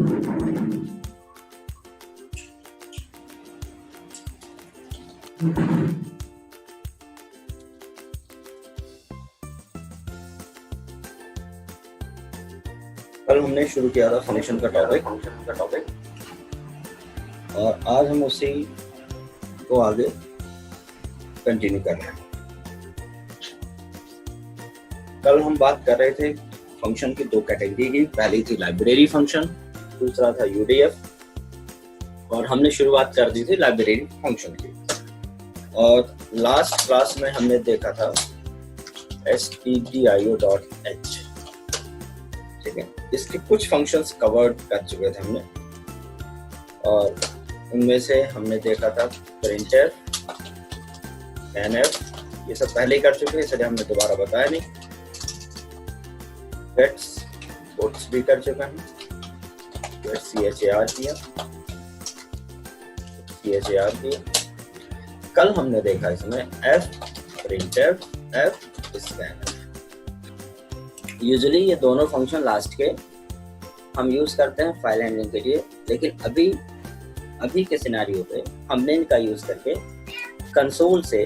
कल हमने शुरू किया था फंक्शन का टॉपिक और आज हम उसी को आगे कंटिन्यू कर रहे हैं। कल हम बात कर रहे थे फंक्शन की दो कैटेगरी की, पहली थी लाइब्रेरी फंक्शन, दूसरा था यूडीएफ और हमने शुरुआत कर दी थी लाइब्रेरी फंक्शन की। और लास्ट क्लास में हमने देखा था stdio.h, ठीक है। इसके कुछ फंक्शंस कवर्ड कर चुके थे हमने और उनमें से हमने देखा था प्रिंटफ, scanf, ये सब पहले ही कर चुके हैं इसलिए हमने दोबारा बताया नहीं। गेट्स पुट्स भी कर चुका है, char किया। कल हमने देखा इसमें f printf, f scanf। Usually ये दोनों फंक्शन लास्ट के हम यूज करते हैं फाइल हैंडलिंग के लिए, लेकिन अभी के सिनेरियो पे हमने इनका यूज करके कंसोल से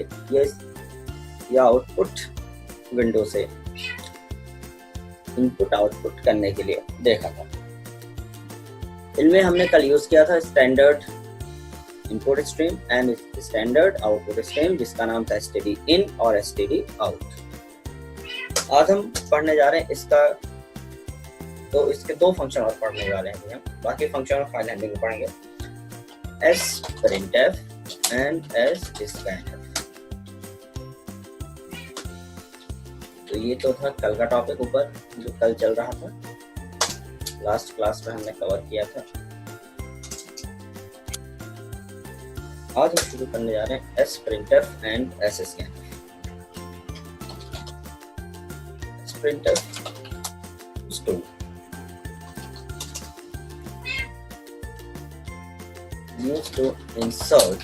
या आउटपुट विंडो से इनपुट आउटपुट करने के लिए देखा था। इनमें हमने कल यूज किया था standard input stream and standard output stream, जिसका नाम था std in और std out। आज हम पढ़ने जा रहे हैं इसका, तो इसके दो फंक्शन और पढ़ने वाले हैं हम। बाकी फंक्शन फाइल हैंडलिंग में पढ़ेंगे s printf and s scanf। तो ये तो था कल का टॉपिक ऊपर जो कल चल रहा था, लास्ट क्लास में हमने कवर किया था। आज हम शुरू करने जा रहे हैं s printf and s scanf। s printf to used to insert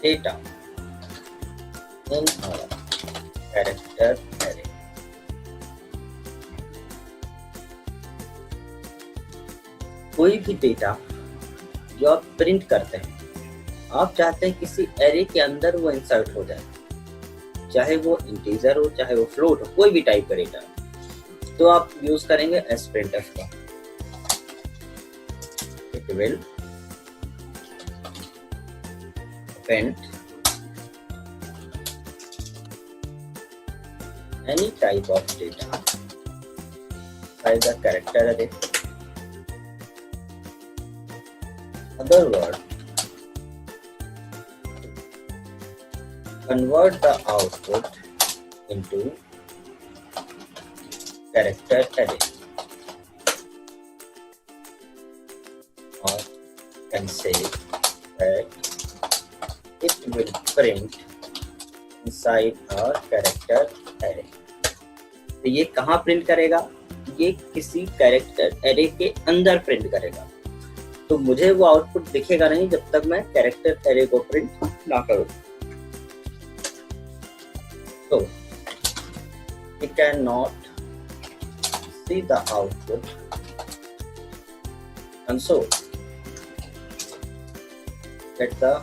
data in a character array। कोई भी डेटा जो आप प्रिंट करते हैं, आप चाहते हैं किसी एरे के अंदर वो इंसर्ट हो जाए, चाहे वो इंटीजर हो चाहे वो फ्लोट हो, कोई भी टाइप का डेटा, तो आप यूज करेंगे s printf का। It will print any type of data by the character array। Other word, convert the output into character array, or can say that it will print inside a character array। तो ये कहाँ print करेगा? ये किसी character array के अंदर print करेगा। तो मुझे वो आउटपुट दिखेगा नहीं जब तक मैं कैरेक्टर एरे को प्रिंट ना करूं। तो we cannot see the output console, get the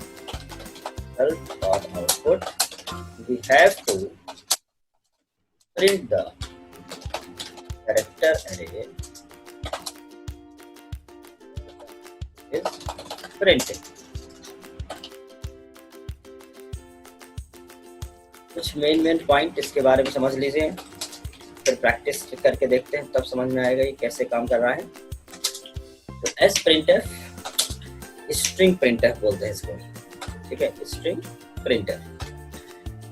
result or output, we have to print the character array is printed। कुछ मेन पॉइंट इसके बारे में समझ लीजिए, फिर प्रैक्टिस करके देखते हैं, तब समझ में आएगा ये कैसे काम कर रहा है। तो s printf स्ट्रिंग printf बोलते हैं इसको, ठीक है, स्ट्रिंग printf।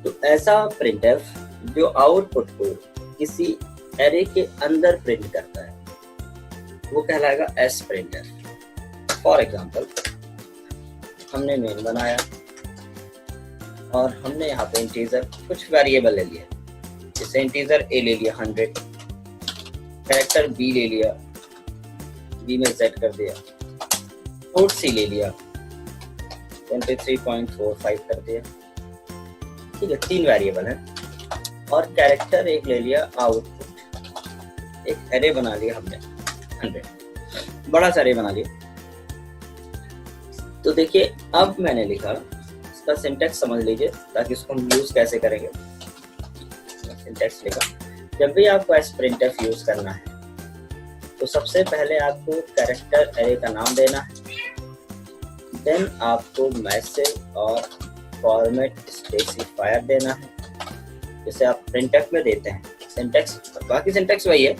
तो ऐसा printf जो आउटपुट को किसी एरे के अंदर प्रिंट करता है वो कहलाएगा s printf। फॉर एग्जाम्पल, हमने मेन बनाया और हमने यहाँ पे इंटीजर कुछ वेरिएबल ले लिया, जैसे इंटीजर a ले लिया 100, कैरेक्टर b ले लिया, b में z कर दिया, फ्लोट c ले लिया 23.45 कर दिया, ठीक है, 3 वेरिएबल है। और कैरेक्टर एक ले लिया आउटपुट, एक एरे बना लिया हमने 100, बड़ा सा अरे बना लिया। तो देखिए अब मैंने लिखा, इसका सिंटैक्स समझ लीजिए ताकि इसको हम यूज कैसे करेंगे। सिंटैक्स लिखा, जब भी आपको sprintf यूज करना है तो सबसे पहले आपको कैरेक्टर अरे का नाम देना है, देन आपको मैसेज और फॉर्मेट स्पेसिफायर देना है, जैसे आप printf में देते हैं। सिंटैक्स बाकी सिंटैक्स वही है,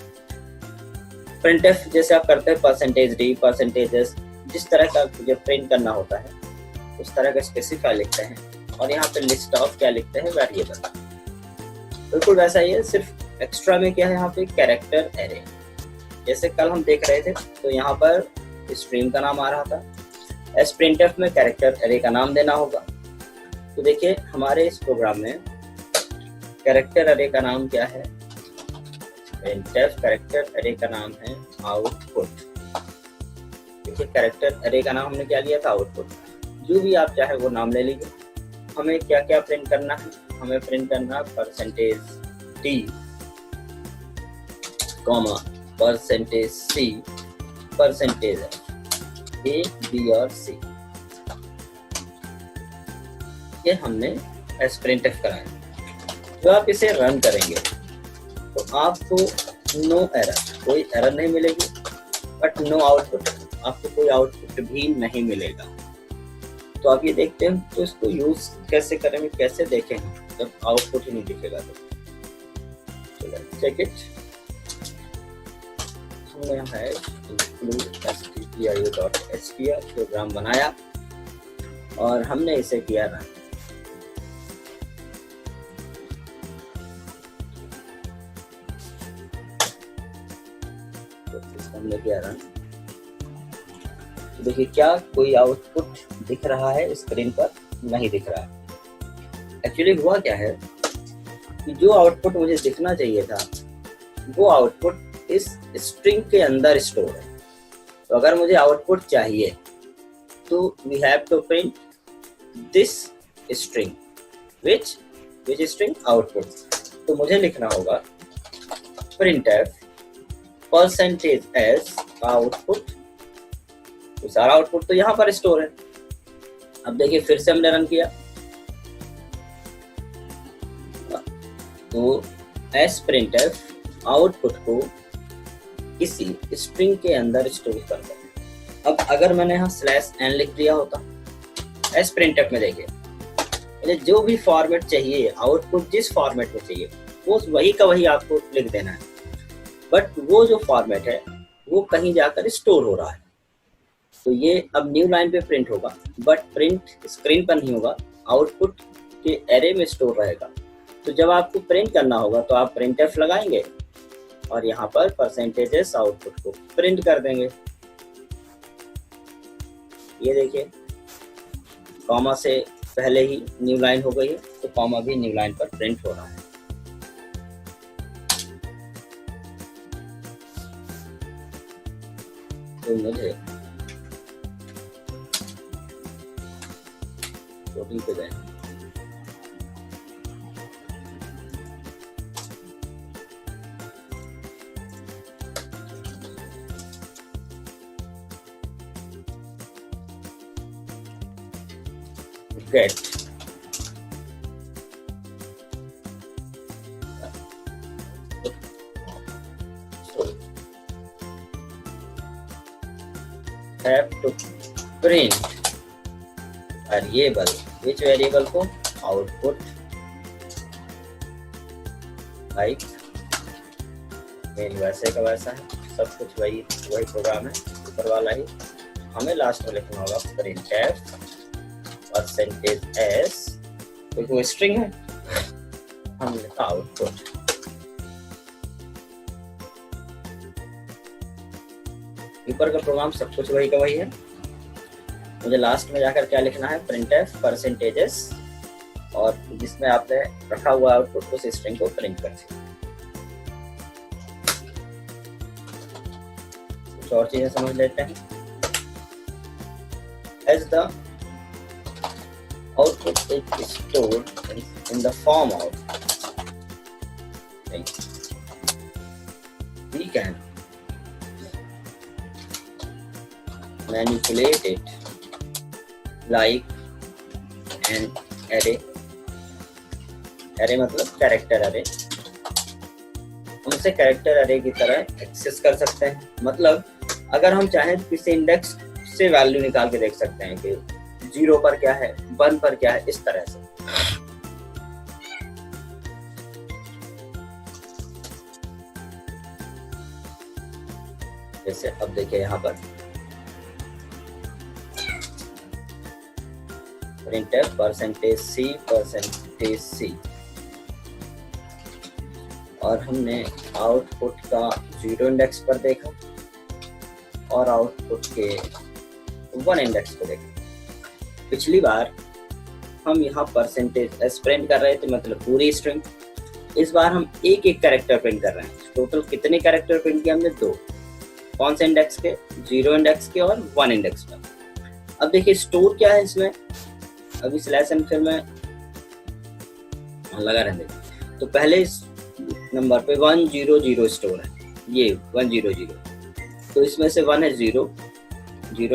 printf जैसे आप करते हैं %d %s, जिस तरह का जो प्रिंट करना होता है उस तरह का स्पेसिफाई लिखते हैं, और यहाँ पे लिस्ट ऑफ क्या लिखते हैं, वेरिएबल। बिल्कुल वैसा ही है, सिर्फ एक्स्ट्रा में क्या है यहाँ पे कैरेक्टर एरे। जैसे कल हम देख रहे थे तो यहाँ पर स्ट्रीम का नाम आ रहा था, sprintf में कैरेक्टर एरे का नाम देना होगा। तो देखिए हमारे इस प्रोग्राम में कैरेक्टर एरे का नाम क्या है, printf कैरेक्टर एरे का नाम है आउटपुट। देखिए कैरेक्टर एरे का नाम हमने क्या लिया था, आउटपुट। जो भी आप चाहे वो नाम ले लीजिए। हमें क्या क्या प्रिंट करना है, हमें प्रिंट करना %d, comma %c, %a, b और c। ये हमने sprintf कराया। जब आप इसे रन करेंगे तो आपको नो एरर, कोई एरर नहीं मिलेगी, बट नो आउटपुट, आपको कोई आउटपुट भी नहीं मिलेगा। तो आप ये देखते हैं, तो इसको यूज कैसे करेंगे, कैसे देखें जब आउटपुट ही नहीं दिखेगा। तो चेक इट, हमने यहाँ include stdio.html प्रोग्राम बनाया और हमने इसे किया रन। तो हमने किया रन, देखिए क्या कोई आउटपुट दिख रहा है स्क्रीन पर, नहीं दिख रहा है। एक्चुअली हुआ क्या है कि जो आउटपुट मुझे दिखना चाहिए था वो आउटपुट इस स्ट्रिंग के अंदर स्टोर है। तो अगर मुझे आउटपुट चाहिए तो we have to print this string, which string, output. तो मुझे लिखना होगा printf %s आउटपुट। तो सारा आउटपुट तो यहाँ पर स्टोर है। अब देखिए फिर से हमने रन किया तो sprintf आउटपुट को किसी स्ट्रिंग के अंदर स्टोर कर दो। अब अगर मैंने यहाँ /n लिख दिया होता sprintf में, देखिए मुझे जो भी फॉर्मेट चाहिए, आउटपुट जिस फॉर्मेट में चाहिए वो वही का वही आपको लिख देना है, बट वो जो फॉर्मेट है वो कहीं जाकर स्टोर हो रहा है। तो ये अब न्यू लाइन पे प्रिंट होगा, बट प्रिंट स्क्रीन पर नहीं होगा, आउटपुट के एरे में स्टोर रहेगा। तो जब आपको प्रिंट करना होगा तो आप printf लगाएंगे और यहाँ पर % आउटपुट को प्रिंट कर देंगे। ये देखिए कॉमा से पहले ही न्यू लाइन हो गई है, तो कॉमा भी न्यू लाइन पर प्रिंट हो रहा है। तो मुझे कोडिंग पे जाए, get have to print variable, which variable को, output, like मेन वैसे का वैसा है, सब कुछ वही प्रोग्राम है, ऊपर वाला ही। हमें लास्ट में लिखना होगा printf %s, क्योंकि वो स्ट्रिंग है, हम लिखा आउटपुट। ऊपर का प्रोग्राम सब कुछ वही का वही है। मुझे लास्ट में जाकर क्या लिखना है, printf %s, और जिसमें आपने रखा हुआ आउटपुट उस स्ट्रिंग को प्रिंट कर दिया। कुछ और चीजें समझ लेते हैं। As the output is stored in the form of, we can manipulate it like an array. array मतलब कैरेक्टर array, हम इसे कैरेक्टर array की तरह एक्सेस कर सकते हैं। मतलब अगर हम चाहें तो किसी इंडेक्स से वैल्यू निकाल के देख सकते हैं कि 0 पर क्या है, 1 पर क्या है, इस तरह से। जैसे अब देखिए यहाँ पर printf %c और हमने आउटपुट का 0 इंडेक्स पर देखा और आउटपुट के 1 इंडेक्स पर देखा। पिछली बार हम यहाँ %s प्रिंट कर रहे थे, मतलब पूरी स्ट्रिंग। इस बार हम एक एक कैरेक्टर प्रिंट कर रहे हैं। टोटल कितने कैरेक्टर प्रिंट किए हमने? 2। कौन से इंडेक्स के? 0 इंडेक्स के और 1 इंडेक्स पर। अब देखिए स्टोर क्या है इसमें। अभी स्लैश एन फिर में लगा रहने दें। तो पहले इस नंबर पे 100 स्टोर है, ये 100। तो इसमें से 1 है 0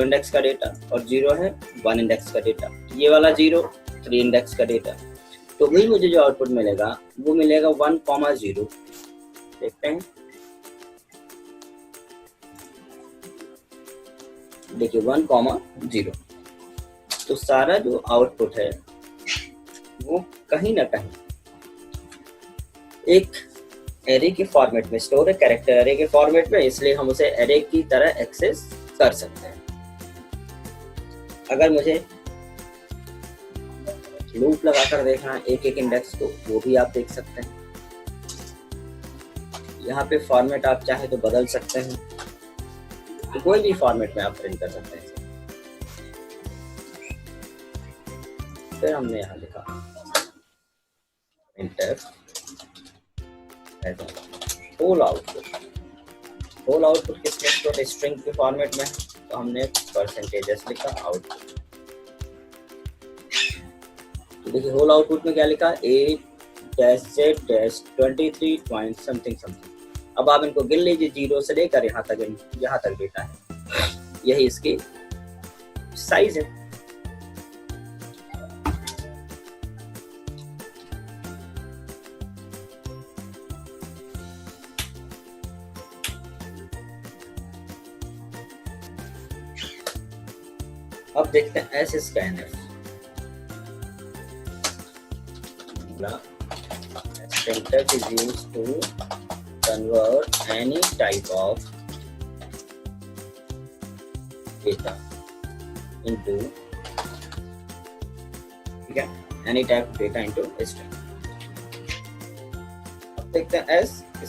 इंडेक्स का डेटा और 0 है 1 इंडेक्स का डेटा। ये वाला 0 3 इंडेक्स का डेटा। तो वही मुझे जो आउटपुट मिलेगा वो मिलेगा 1,0। देखते हैं, देखिए 1,0। तो सारा जो आउटपुट है वो कहीं ना कहीं एक एरे के फॉर्मेट में स्टोर है, कैरेक्टर एरे के फॉर्मेट में, इसलिए हम उसे एरे की तरह एक्सेस कर सकते हैं। अगर मुझे लूप लगाकर देखना है एक एक इंडेक्स को, वो भी आप देख सकते हैं। यहाँ पे फॉर्मेट आप चाहे तो बदल सकते हैं, तो कोई भी फॉर्मेट में आप प्रिंट कर सकते हैं। फिर हमने यहाँ लिखा printf whole output. Whole output किसमें? तो स्ट्रिंग के फॉर्मेट में, तो हमने %s लिखा आउटपुट। तो देखिए होल आउटपुट में क्या लिखा? A-Z-23 point something. अब आप इनको गिन लीजिए 0 से लेकर यहाँ तक डेटा है। यही इसकी साइज है। अब देखते हैं scanf। printf is used to convert any type of data into, ठीक है, any type of data into a string। अब देखते हैं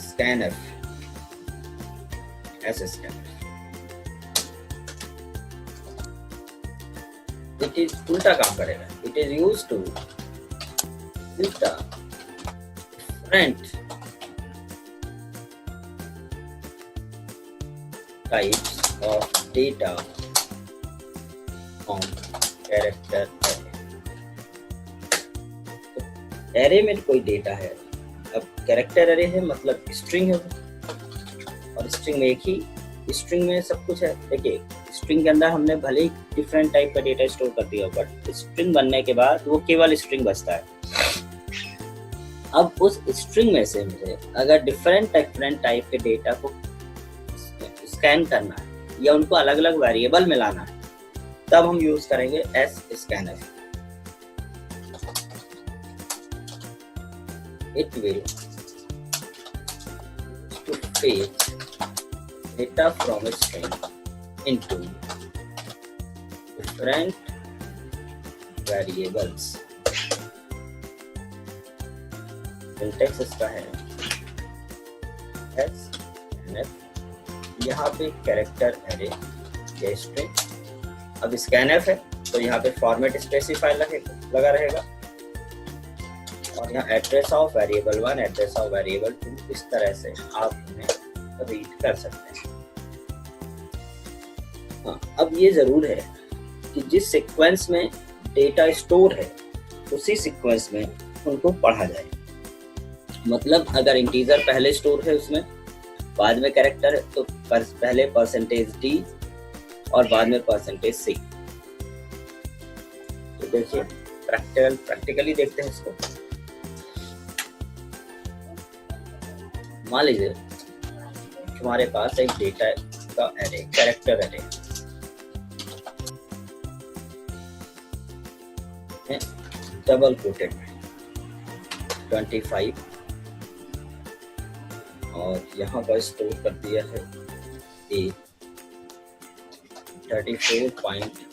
scanf। इट इज उल्टा काम करेगा। It is used to filter different types of data on character array। तो array में कोई डेटा है, अब कैरेक्टर array है मतलब स्ट्रिंग है, और स्ट्रिंग में एक ही स्ट्रिंग में सब कुछ है। देखिए स्ट्रिंग के अंदर हमने भले ही डिफरेंट टाइप का डेटा स्टोर कर दिया, बट स्ट्रिंग बनने के बाद वो केवल स्ट्रिंग बचता है। अब उस स्ट्रिंग में से मुझे अगर डिफरेंट टाइप के डेटा को स्कैन करना है या उनको अलग अलग वेरिएबल में लाना है, तब हम यूज करेंगे scanf। It will to fetch data from a string into different variables। Syntax इसका है scanf, यहाँ पे कैरेक्टर एरे या स्ट्रिंग। अब scanf है तो यहाँ पे फॉर्मेट स्पेसिफायर लगा रहेगा, और यहाँ address of variable 1, address of variable 2, इस तरह से आप उन्हें रीड कर सकते हैं। हाँ, अब ये जरूर है कि जिस सीक्वेंस में डेटा स्टोर है उसी सीक्वेंस में उनको पढ़ा जाए। मतलब अगर इंटीजर पहले स्टोर है उसमें, बाद में कैरेक्टर है, तो पहले %d और बाद में परसेंटेज सी। तो देखिए प्रैक्टिकली देखते हैं इसको। मान लीजिए हमारे पास एक डेटा का एरे, कैरेक्टर एरे है, डबल कोटेड 25 और यहाँ पर स्टोर कर दिया है ए 32.23।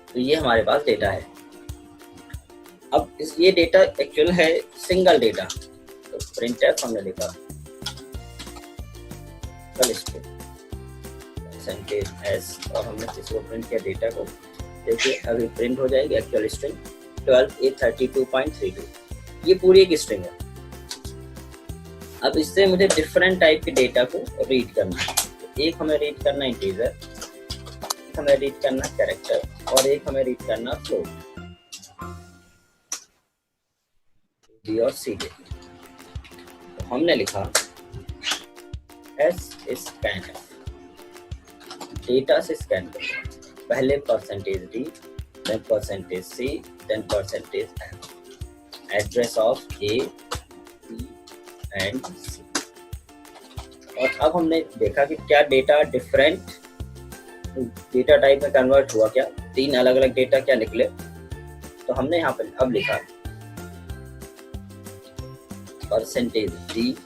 तो ये हमारे पास डेटा है। अब ये डेटा एक्चुअल है सिंगल डेटा, तो प्रिंटफ हमने लिखा परसेंटेज एस और हमने किसी को प्रिंट किया डेटा को। देखिए अभी प्रिंट हो जाएगी एक्चुअल स्ट्रिंग 12A32.32। ये पूरी एक स्ट्रिंग है। अब इससे मुझे डिफरेंट टाइप के डेटा को रीड करना है। तो एक हमें रीड करना इंटीजर, एक हमें रीड करना कैरेक्टर और एक हमें रीड करना फ्लोट, बी और सी के। तो हमने लिखा एस स्कैनफ, डेटा से स्कैन करो। पहले percentage D, then percentage C, then percentage F, address of A B and C. और अब हमने देखा कि क्या डेटा डिफरेंट डेटा टाइप में कन्वर्ट हुआ, क्या 3 अलग अलग डेटा क्या निकले। तो हमने यहाँ पर अब लिखा परसेंटेज डी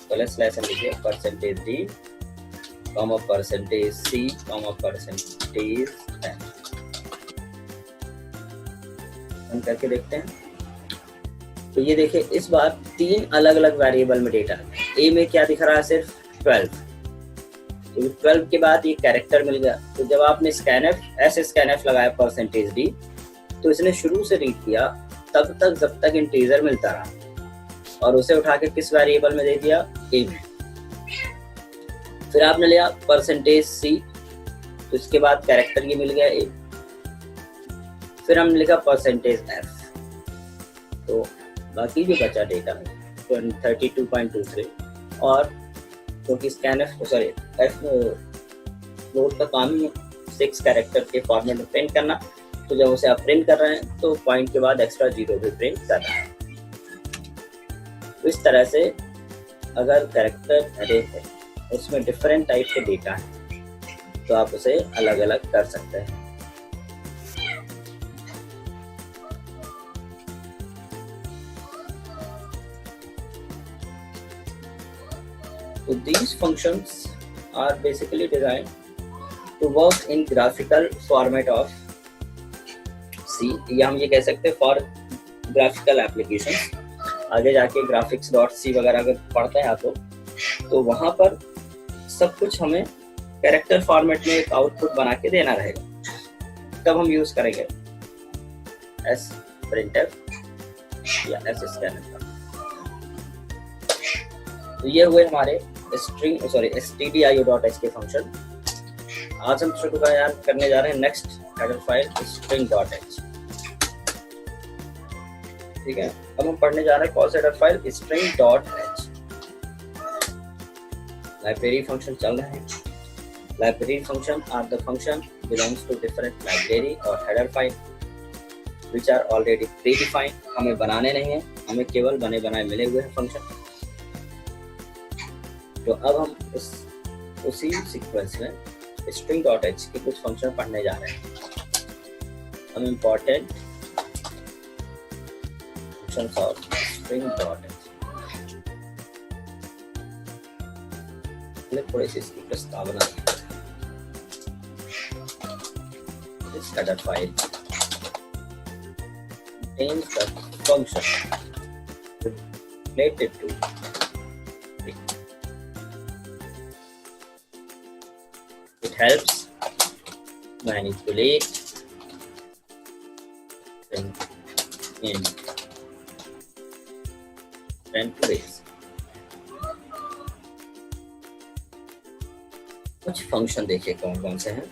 प्लस स्लैश लिखिए percentage D comma percentage C comma percentage F. हम करके देखते हैं। तो ये देखिए इस बार 3 अलग अलग वेरिएबल में डेटा है। ए में क्या दिख रहा है, सिर्फ 12। तो 12 के बाद ये कैरेक्टर मिल गया। तो जब आपने स्कैनफ लगाया परसेंटेज डी, तो इसने शुरू से रीड किया तब तक जब तक इंटीजर मिलता रहा और उसे उठा के किस वेरिएबल में दे दिया, ए में। फिर आपने लिया परसेंटेज सी, तो इसके बाद कैरेक्टर ये मिल गया ए। फिर हमने लिखा परसेंटेज एफ, तो बाकी जो बचा डेटा है 32.23। और क्योंकि स्कैनफ एफ फ्लोट का काम ही 6 कैरेक्टर के फॉर्मेट में प्रिंट करना, तो जब उसे आप प्रिंट कर रहे हैं तो पॉइंट के बाद एक्स्ट्रा 0 भी प्रिंट कर रहा है। तो इस तरह से अगर कैरेक्टर एरे है उसमें डिफरेंट टाइप के डेटा है तो आप उसे अलग अलग कर सकते हैं। So these functions are basically designed to work in graphical format of C, या हम ये कह सकते हैं फॉर ग्राफिकल एप्लीकेशन। आगे जाके graphics.c वगैरह अगर पढ़ते हैं आपको तो वहाँ पर सब कुछ हमें कैरेक्टर फॉर्मेट में एक आउटपुट बना के देना रहेगा। तब हम यूज करेंगे एस प्रिंटफ या एस स्कैनफ। तो ये हुए हमारे stdio.h के फंक्शन। आज हम शुरू करने जा रहे हैं नेक्स्ट हेडर फाइल string.h। ठीक है, अब हम पढ़ने जा रहे हैं कौन सा header file, string.h। Library function चल रहे हैं। Library function are the function belongs to different library और header file which are already predefined. हमें बनाने नहीं है, हमें केवल बने बनाए मिले हुए हैं फंक्शन। तो अब हम उसी सीक्वेंस में string.h के कुछ फंक्शन पढ़ने जा रहे हैं। हम इम्पोर्टेंट फंक्शंस ऑफ string.h थोड़ी सी इसकी प्रस्तावना। This header file contains the function related to it helps manipulate in different ways। कुछ फंक्शन देखिए कौन कौन से हैं।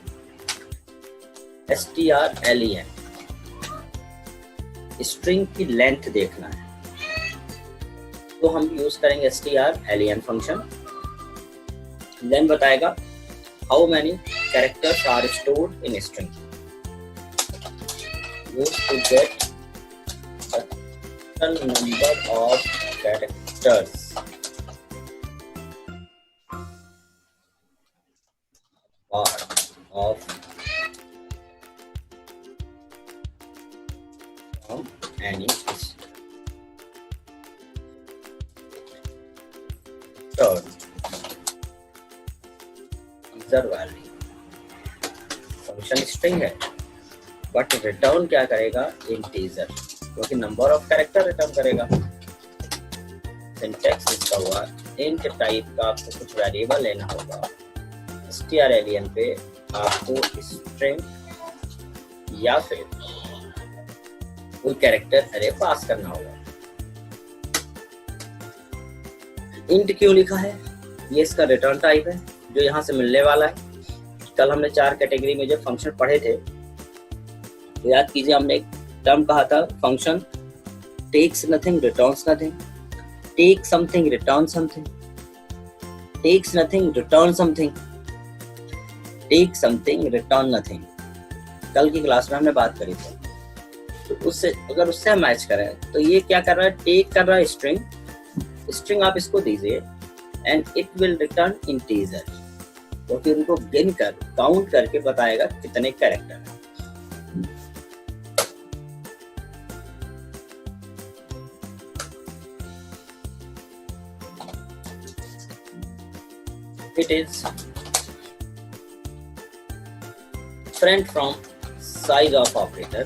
strlen, स्ट्रिंग की लेंथ देखना है। तो हम यूज करेंगे str_len फंक्शन। देन बताएगा how many characters are stored in string, use to get the number of characters of from any third observe value। Function string है बट रिटर्न क्या करेगा, इंटीजर, क्योंकि नंबर ऑफ कैरेक्टर रिटर्न करेगा। Syntax इसका हुआ int type का आपको कुछ वेरिएबल लेना होगा, strlen पे आपको स्ट्रिंग या फिर कोई कैरेक्टर अरे पास करना होगा। इंट क्यों लिखा है, ये इसका रिटर्न टाइप है जो यहाँ से मिलने वाला है। कल हमने 4 कैटेगरी में जो फंक्शन पढ़े थे, तो याद कीजिए हमने एक टर्म कहा था, function takes nothing returns nothing, take something return something, takes nothing return something, take something return nothing. कल की क्लास में हमने बात करी थी। तो उससे अगर उससे हम मैच करें तो ये क्या कर रहा है, टेक कर रहा है स्ट्रिंग, स्ट्रिंग आप इसको दीजिए and it will return integer, तो फिर उनको गिन कर काउंट करके बताएगा कितने कैरेक्टर हैं। It is different from size of operator।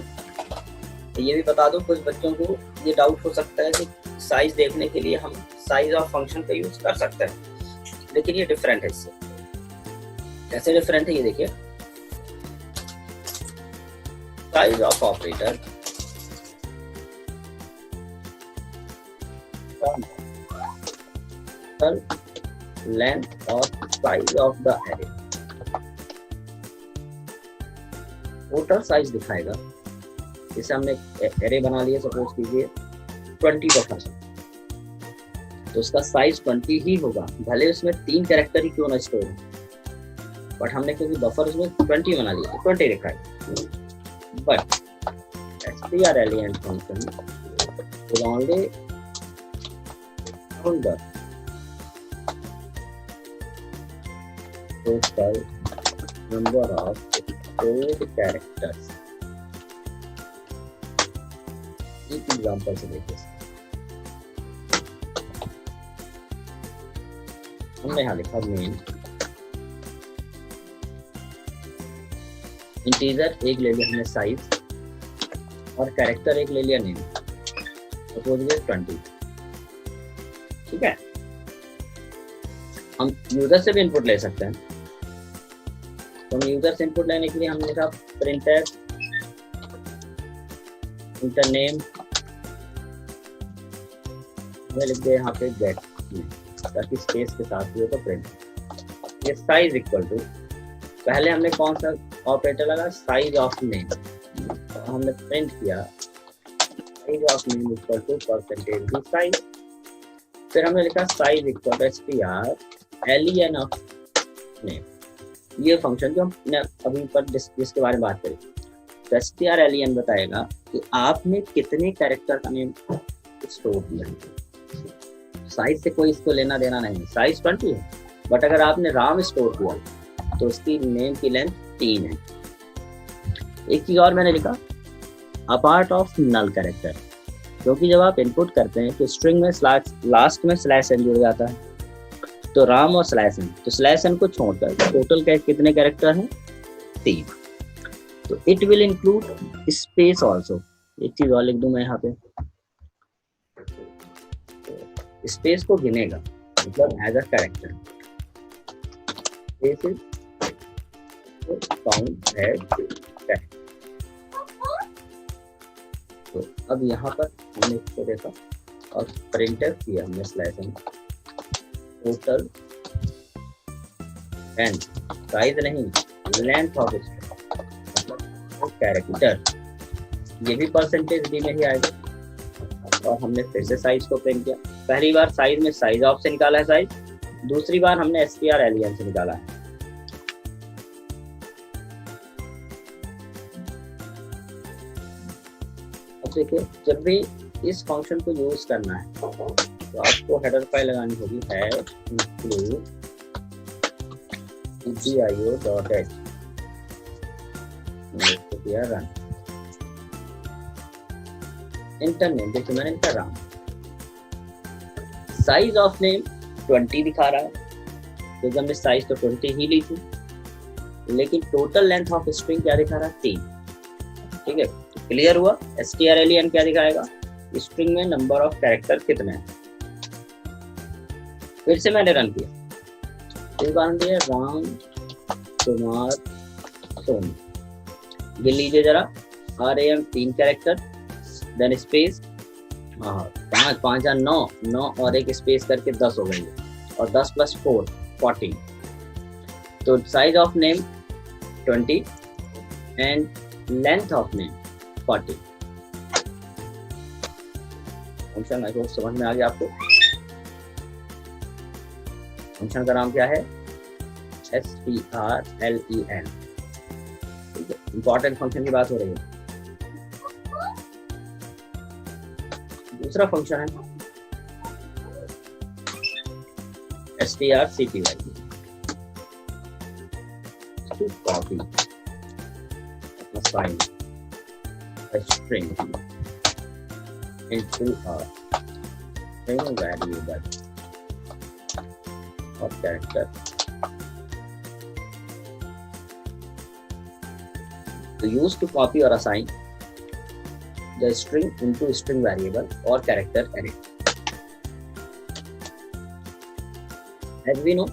ये भी बता दो, कुछ बच्चों को ये डाउट हो सकता है कि साइज देखने के लिए हम साइज ऑफ फंक्शन का यूज कर सकते हैं, लेकिन ये डिफरेंट है इससे। कैसे डिफरेंट है ये देखिए, साइज ऑफ ऑपरेटर लेंथ और size of the array, total size दिखाएगा। जैसे हमने एरे बना लिया, सपोज कीजिए 20 बफर, तो उसका साइज 20 ही होगा, भले उसमें 3 कैरेक्टर ही क्यों ना स्टोर हो, बट हमने क्योंकि बफर उसमें 20 बना लिया तो 20 दिखाएगा। But strlen function will only count the total number of stored characters। एक एग्जांपल से देखिए, हमने यहाँ लिखा मेन इंटीजर एक ले लिया हमने साइज, और कैरेक्टर एक ले लिया नेम, सपोज 20। ठीक है, हम यूजर से भी इनपुट ले सकते हैं। तो हम यूजर से इनपुट लेने के लिए हमने लिखा प्रिंटर इंटर नेम, लिख दे यहाँ पे गेट, ताकि स्पेस के साथ भी हो तो प्रिंट। ये साइज इक्वल टू, पहले हमने कौन सा ऑपरेटर लगा, साइज ऑफ नेम, तो हमने प्रिंट किया size of name equal to percentage D size. फिर हमने लिखा size equal to strlen of name. ये फंक्शन जो हमने अभी पर जिसके बारे में बात करी, तो strlen बताएगा कि आपने कितने कैरेक्टर का नेम स्टोर किया। साइज से कोई इसको लेना देना नहीं, साइज 20 है, बट अगर आपने राम स्टोर किया तो उसकी नेम की लेंथ 3 है। एक चीज और मैंने लिखा, अपार्ट ऑफ नल कैरेक्टर, क्योंकि जब आप इनपुट करते हैं तो स्ट्रिंग में लास्ट में /n जुड़ जाता है, तो राम और /n, तो /n को छोड़कर टोटल कितने कैरेक्टर हैं, 3। तो it will include space also. एक चीज और लिख दूं मैं यहाँ पे, स्पेस को गिनेगा, मतलब as a character. Count as character. तो अब यहाँ पर हमने इसको देखा और प्रिंटर किया हमने /n, टोटल एंड साइज नहीं, लेंथ ऑफ मतलब कैरेक्टर, ये भी परसेंटेज डी में ही आएगा। और हमने फिर से साइज को प्रिंट किया। पहली बार साइज में साइज ऑफ से निकाला है साइज, दूसरी बार हमने str_len से निकाला है। अब देखिए, जब भी इस फंक्शन को यूज करना है तो आपको हेडर फाइल लगानी होगी, है include edio.h, run inter name. देखिए मैंने इंटर रहा, साइज ऑफ नेम 20 दिखा रहा है क्योंकि हमने साइज तो 20 ही ली थी, लेकिन टोटल लेंथ ऑफ स्ट्रिंग क्या दिखा रहा है, 3। ठीक है, तो क्लियर हुआ। str_len क्या दिखाएगा, स्ट्रिंग में नंबर ऑफ कैरेक्टर कितने हैं। फिर से मैंने रन किया, इस बार हम दिया राम कुमार सोनी, गिन लीजिए जरा, RAM 3 कैरेक्टर, देन स्पेस 5 या 9 और एक स्पेस करके 10 हो गई, और 10 + 4 14। तो size of name 20 and length of name 40। Function I hope समझ में आ गया आपको। फंक्शन का नाम क्या है, strlen। इंपॉर्टेंट फंक्शन की बात हो रही है। दूसरा फंक्शन है strcpy, to copy assign a string into a string variable or character to use to copy or assign the string into string variable or character array. As we know,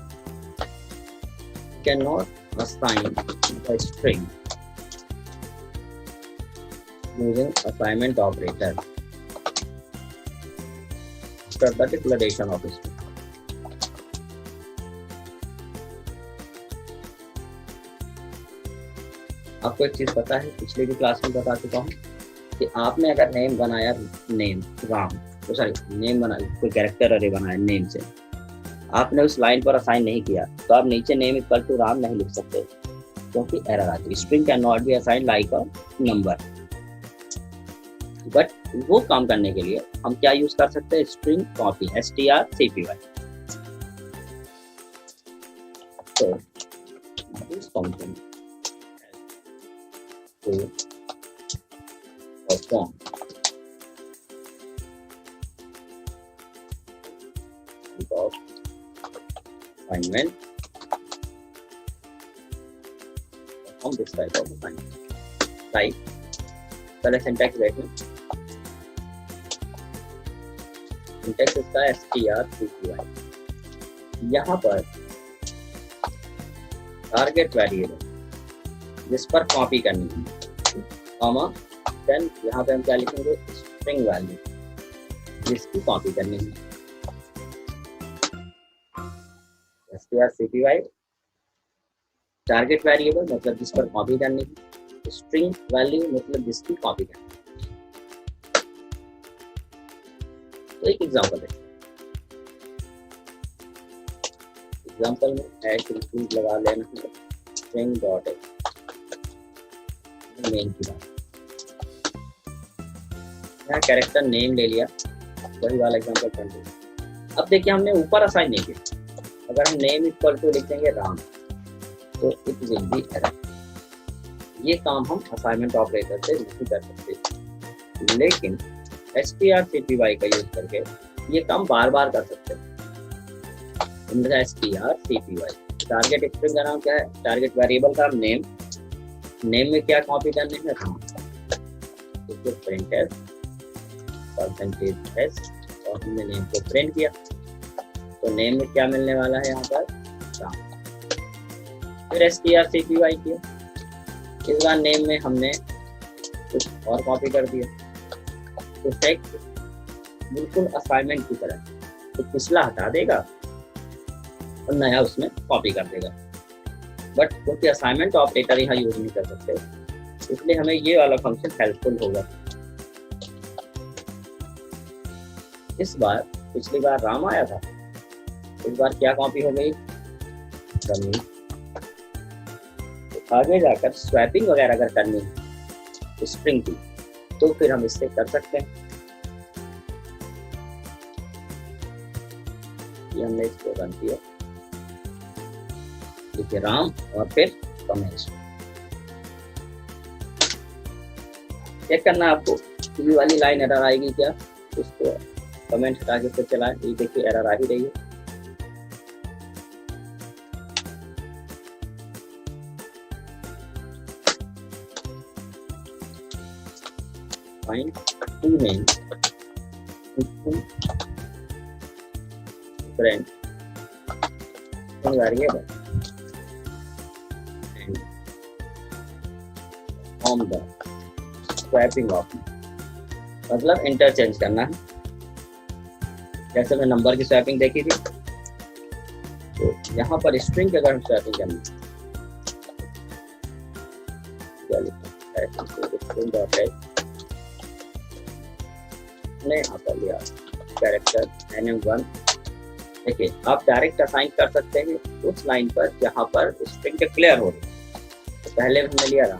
we cannot assign the string using assignment operator after the declaration of string. आपको एक चीज पता है, पिछले भी class में बता चुका हूँ कि आपने अगर नेम बनाया, नेम राम, तो सॉरी नेम बनाया, कोई कैरेक्टर अरे बनाया नेम से, आपने उस लाइन पर असाइन नहीं किया, तो आप नीचे नेम इक्वल टू राम नहीं लिख सकते क्योंकि एरर आती है। String can not be assign like a number. But वो काम करने के लिए हम क्या यूज कर सकते हैं, स्ट्रिंग कॉपी, strcpy। तो this function to perform of assignment, perform this type of assignment, like पहले syntax देखें, syntax इसका strcpy। यहाँ पर टारगेट वेरिएबल जिस पर कॉपी करनी है, कॉमा, देन यहाँ पे हम क्या लिखेंगे, स्ट्रिंग वैल्यू जिसकी कॉपी करनी है, strcpy। टारगेट वेरिएबल मतलब जिस पर कॉपी करनी है, स्ट्रिंग वैल्यू मतलब जिसकी कॉपी करनी है। तो एक एग्जांपल है, एग्जांपल में ऐड इंक्लूड लगा लेना है, स्ट्रिंग डॉट नेम की बात, यहाँ कैरेक्टर नेम ले लिया, वही वाला एग्जांपल कर दिया। अब देखिए हमने ऊपर असाइन नहीं किया, अगर हम नेम इक्वल टू लिख देंगे राम तो इट विल बी एरर। ये काम हम असाइनमेंट ऑपरेटर से नहीं कर सकते, लेकिन strcpy का यूज करके ये काम बार बार कर सकते हैं। strcpy टारगेट स्ट्रिंग का नाम क्या है, टारगेट वेरिएबल का नेम, नेम में क्या कॉपी करने है, राम। तो फिर printf %s और हमने नेम को प्रिंट किया, तो नेम में क्या मिलने वाला है, यहाँ पर राम। फिर strcpy किया, इस बार नेम में हमने कुछ और कॉपी कर दिया, तो टेक्स्ट बिल्कुल असाइनमेंट की तरह, तो पिछला हटा देगा और नया उसमें कॉपी कर देगा। बट क्योंकि असाइनमेंट ऑपरेटर यहाँ यूज नहीं कर सकते, इसलिए हमें ये वाला फंक्शन हेल्पफुल होगा। इस बार पिछली बार राम आया था, इस बार क्या कॉपी हो गई, रमेश। तो आगे जाकर स्वैपिंग वगैरह अगर करनी है स्ट्रिंग की तो फिर हम इससे कर सकते हैं। ये हमने इसको रन किया, देखिए राम और फिर रमेश। चेक करना आपको ये वाली लाइन एरर आएगी क्या, उसको कमेंट हटा के फिर चलाएं। ये देखिए एरर आ ही रही है। Find to name different variable and on the swapping of, मतलब इंटरचेंज करना है। जैसे मैं नंबर की स्वैपिंग देखी थी, तो यहाँ पर स्ट्रिंग की अगर हम स्वैपिंग करनी यहाँ पर लिया कैरेक्टर NM1। देखिए आप डायरेक्ट असाइन कर सकते हैं उस लाइन पर जहाँ पर स्ट्रिंग डिक्लेयर हो रही है। तो पहले हमने लिया रहा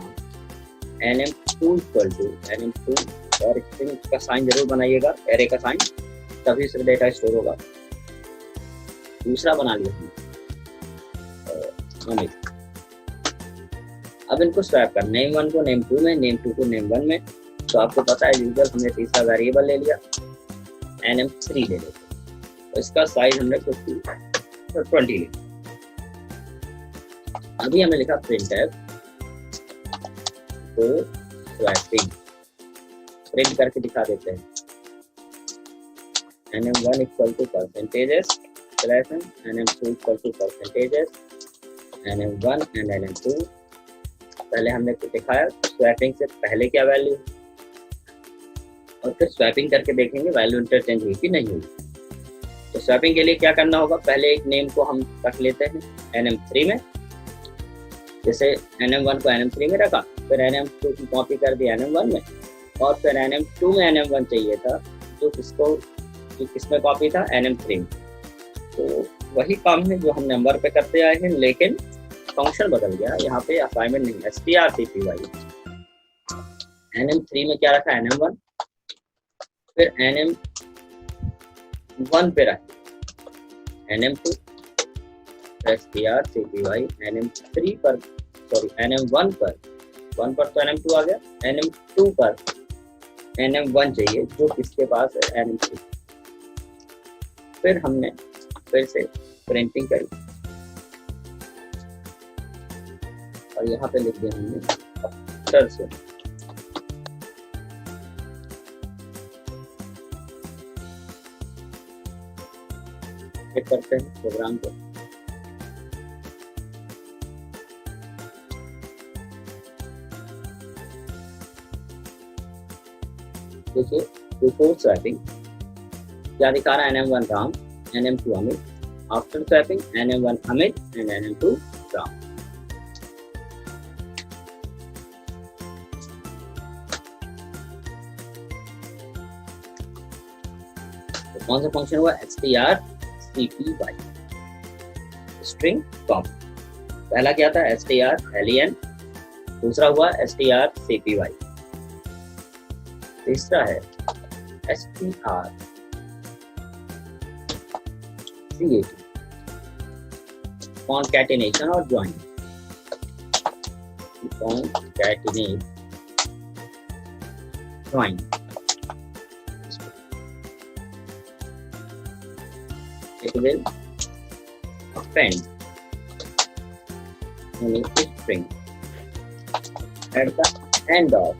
NM2 इक्वल टू NM2 और स्ट्रिंग का साइन जरूर बनाइएगा, एरे का साइन, तभी से डेटा स्टोर होगा। दूसरा बना लिया हमने। अब इनको स्वैप कर, नेम1 को नेम2 में, नेम2 को नेम1 में। तो आपको पता है यूजर हमने तीसरा वेरिएबल ले लिया, NM3 ले लेते, तो इसका साइज हमने 20 लिया। अभी हमने लिखा printf तो स्वैपिंग प्रिंट करके दिखा देते हैं। NM1 equal to percentages slash NM2 equal to percentages NM1 and NM2। पहले हमने कुछ दिखाया स्वैपिंग से पहले क्या वैल्यू, और फिर स्वैपिंग करके देखेंगे वैल्यू इंटरचेंज हुई कि नहीं हुई। तो स्वैपिंग के लिए क्या करना होगा, पहले एक नेम को हम रख लेते हैं NM3 में, जैसे NM1 को NM3 में रखा, फिर NM2 की कॉपी कर दी NM1 में, और फिर NM2 में NM1 चाहिए था जो किसमें कॉपी था, NM3 में। तो वही काम है जो हम नंबर पे करते आए हैं, लेकिन फंक्शन बदल गया। यहाँ पे असाइनमेंट नहीं, strcpy NM3 में क्या रखा, NM1, फिर NM1 पे रखा NM2, strcpy NM3 पर, सॉरी NM1 पर, 1 पर तो NM2 आ गया, NM2 पर NM1 चाहिए जो किसके पास है, NM3। फिर हमने फिर से प्रिंटिंग करी और यहाँ पे लिख दिया हमने अक्षर से चेक करते हैं प्रोग्राम को। देखिए बिफोर स्वैपिंग क्या दिखा रहा है, NM1 Ram, NM2 Amit. After swapping NM1 Amit and NM2 Ram. तो कौन सा फंक्शन हुआ, strcpy स्ट्रिंग कॉम। पहला क्या था strlen, दूसरा हुआ strcpy, तीसरा है strcat concatenation और join, concatenate join। It will append any string at the end of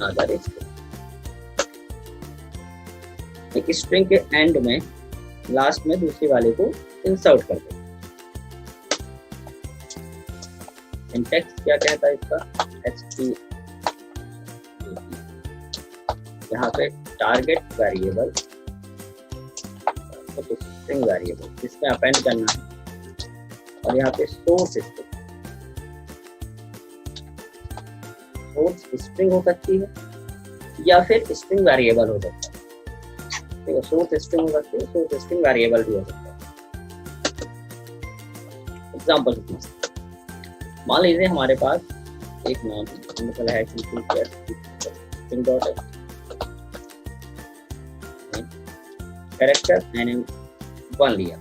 another string। एक स्ट्रिंग के एंड में लास्ट में दूसरी वाले को इंसर्ट कर दो। सिंटैक्स क्या कहता है इसका, यहाँ पे टारगेट वेरिएबल स्ट्रिंग वेरिएबल जिसमें अपेंड करना है, और यहाँ पे सोर्स स्ट्रिंग हो सकती है या फिर स्ट्रिंग वेरिएबल हो सकता है। ठीक है, सोर्स स्ट्रिंग हो सकती है, सोर्स स्ट्रिंग वेरिएबल भी हो सकता है। एग्जाम्पल मान लीजिए हमारे पास एक नाम मतलब है स्ट्रिंग डॉट कैरेक्टर NM1 लिया,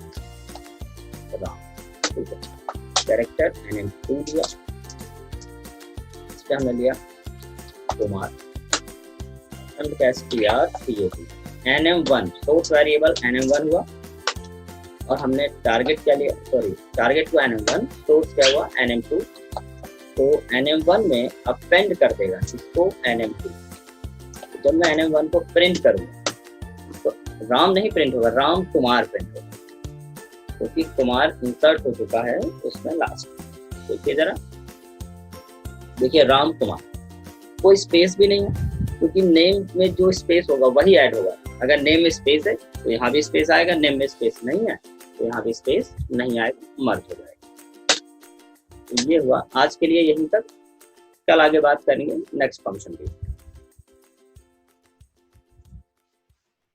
ठीक है, कैरेक्टर NM2 लिया, इस पे हमने लिया Kumar NM1 source variable NM1 हुआ, और हमने टारगेट क्या लिया, सॉरी टारगेट को NM1, सोर्स क्या हुआ NM2, तो NM1 में अपेंड कर देगा इसको NM2। जब मैं NM1 को प्रिंट करूंगा तो राम नहीं प्रिंट होगा, राम कुमार प्रिंट होगा, क्योंकि कुमार इंसर्ट हो चुका है उसमें लास्ट। देखिए जरा, देखिए राम कुमार, कोई स्पेस भी नहीं है, क्योंकि नेम में जो स्पेस होगा वही ऐड होगा। अगर नेम में स्पेस है तो यहाँ भी स्पेस आएगा, नेम में स्पेस नहीं है तो यहाँ भी स्पेस नहीं आएगा, मर्ज हो जाएगा। ये हुआ आज के लिए यहीं तक, कल आगे बात करेंगे नेक्स्ट फंक्शन की।